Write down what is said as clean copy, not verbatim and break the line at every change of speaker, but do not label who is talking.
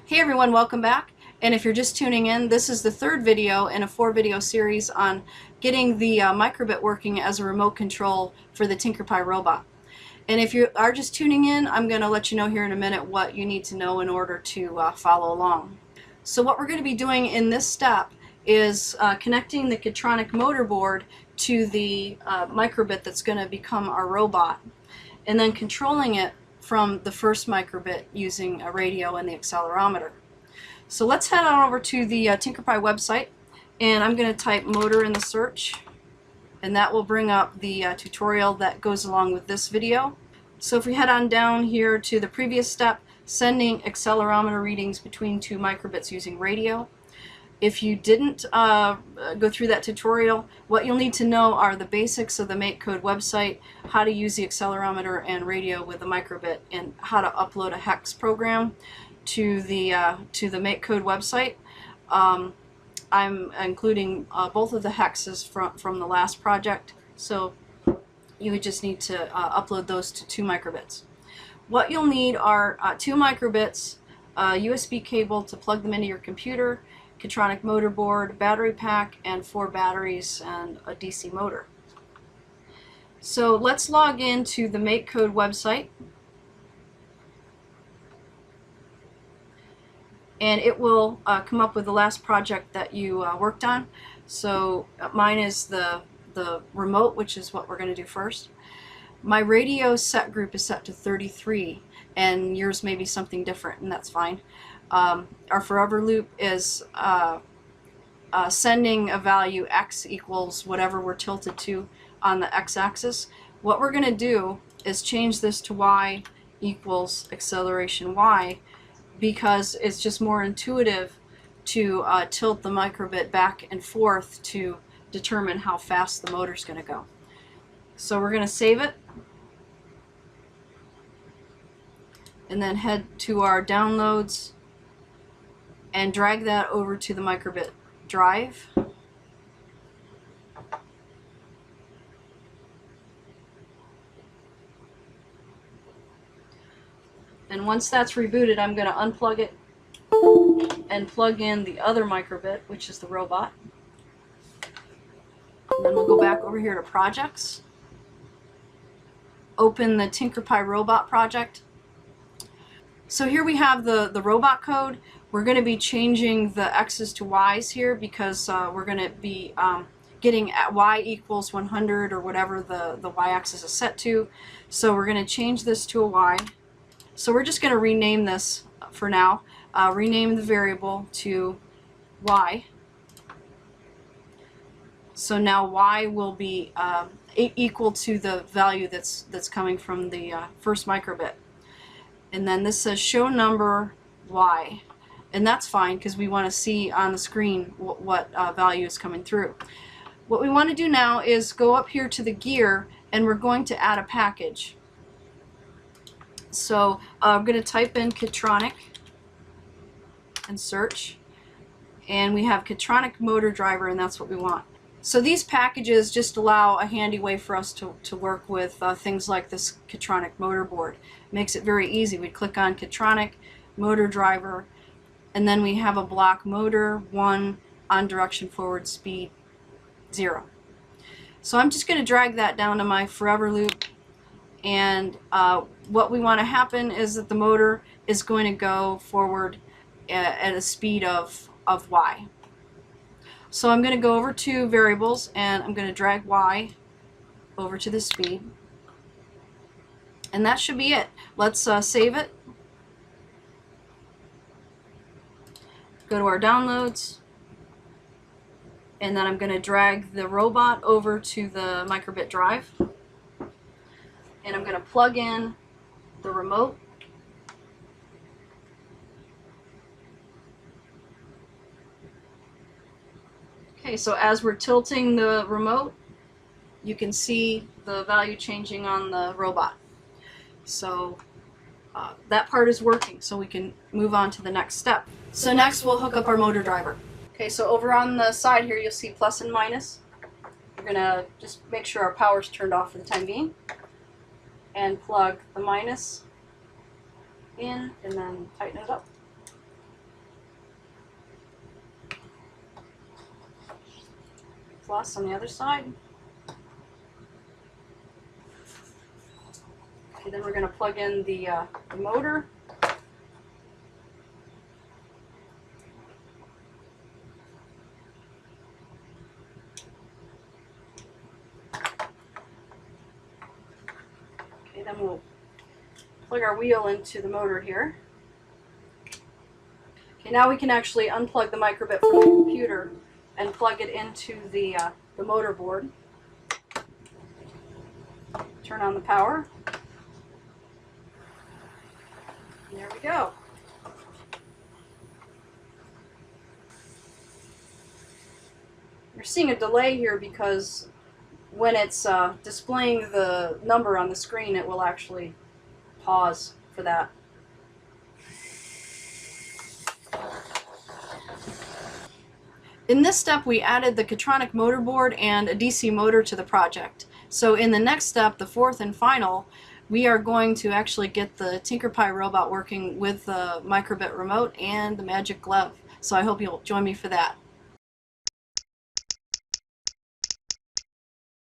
Hey everyone, welcome back. And if you're just tuning in, this is the third video in a 4-video series on getting the Microbit working as a remote control for the Tinkerpie robot. And if you are just tuning in, I'm going to let you know here in a minute what you need to know in order to follow along. So what we're going to be doing in this step is connecting the kitronik motor board to the Microbit that's going to become our robot, and then controlling it from the first Microbit using a radio and the accelerometer. So let's head on over to the Tinkerpie website, and I'm going to type motor in the search, and that will bring up the tutorial that goes along with this video. So if we head on down here to the previous step, sending accelerometer readings between two microbits using radio. If you didn't go through that tutorial, what you'll need to know are the basics of the MakeCode website, how to use the accelerometer and radio with the microbit, and how to upload a hex program to the MakeCode website. I'm including both of the hexes from the last project, so you would just need to upload those to 2 microbits. What you'll need are 2 microbits, a USB cable to plug them into your computer, kitronik motor board, battery pack, and 4 batteries and a DC motor. So let's log into the MakeCode website, and it will come up with the last project that you worked on. So mine is the remote, which is what we're going to do first. My radio set group is set to 33, and yours may be something different, and that's fine. Our forever loop is sending a value x equals whatever we're tilted to on the x-axis. What we're going to do is change this to y equals acceleration y, because it's just more intuitive to tilt the microbit back and forth to determine how fast the motor's going to go. So we're going to save it, and then head to our downloads and drag that over to the microbit drive. And once that's rebooted, I'm going to unplug it and plug in the other microbit, which is the robot. And then we'll go back over here to projects, open the Tinkerpie robot project. So here we have the robot code. We're going to be changing the x's to y's here because we're going to be getting at y equals 100 or whatever the y-axis is set to. So we're going to change this to a y. So we're just going to rename this for now. Rename the variable to y. So now y will be equal to the value that's coming from the first microbit. And then this says show number y, and that's fine because we want to see on the screen what value is coming through. What we want to do now is go up here to the gear, and we're going to add a package. So I'm going to type in kitronik and search, and we have kitronik motor driver, and that's what we want. So these packages just allow a handy way for us to work with things like this kitronik motor board. Makes it very easy. We click on kitronik motor driver, and then we have a block motor 1 on direction forward speed 0. So I'm just going to drag that down to my forever loop, and what we want to happen is that the motor is going to go forward at a speed of y. So I'm going to go over to variables, and I'm going to drag y over to the speed. And that should be it. Let's save it. Go to our downloads, and then I'm going to drag the robot over to the microbit drive. And I'm going to plug in the remote. Okay, so as we're tilting the remote, you can see the value changing on the robot. So that part is working, so we can move on to the next step. So next we'll hook up our motor driver. Okay, so over on the side here you'll see plus and minus. We're going to just make sure our power's turned off for the time being, and plug the minus in and then tighten it up. plus on the other side. Okay, then we're going to plug in the motor. Okay, then we'll plug our wheel into the motor here. Okay, now we can actually unplug the Microbit from the computer and plug it into the motor board. Turn on the power. And there we go. You're seeing a delay here because when it's displaying the number on the screen, it will actually pause for that. In this step, we added the kitronik motor board and a DC motor to the project. So in the next step, the fourth and final, we are going to actually get the TinkerPie robot working with the Microbit remote and the magic glove. So I hope you'll join me for that.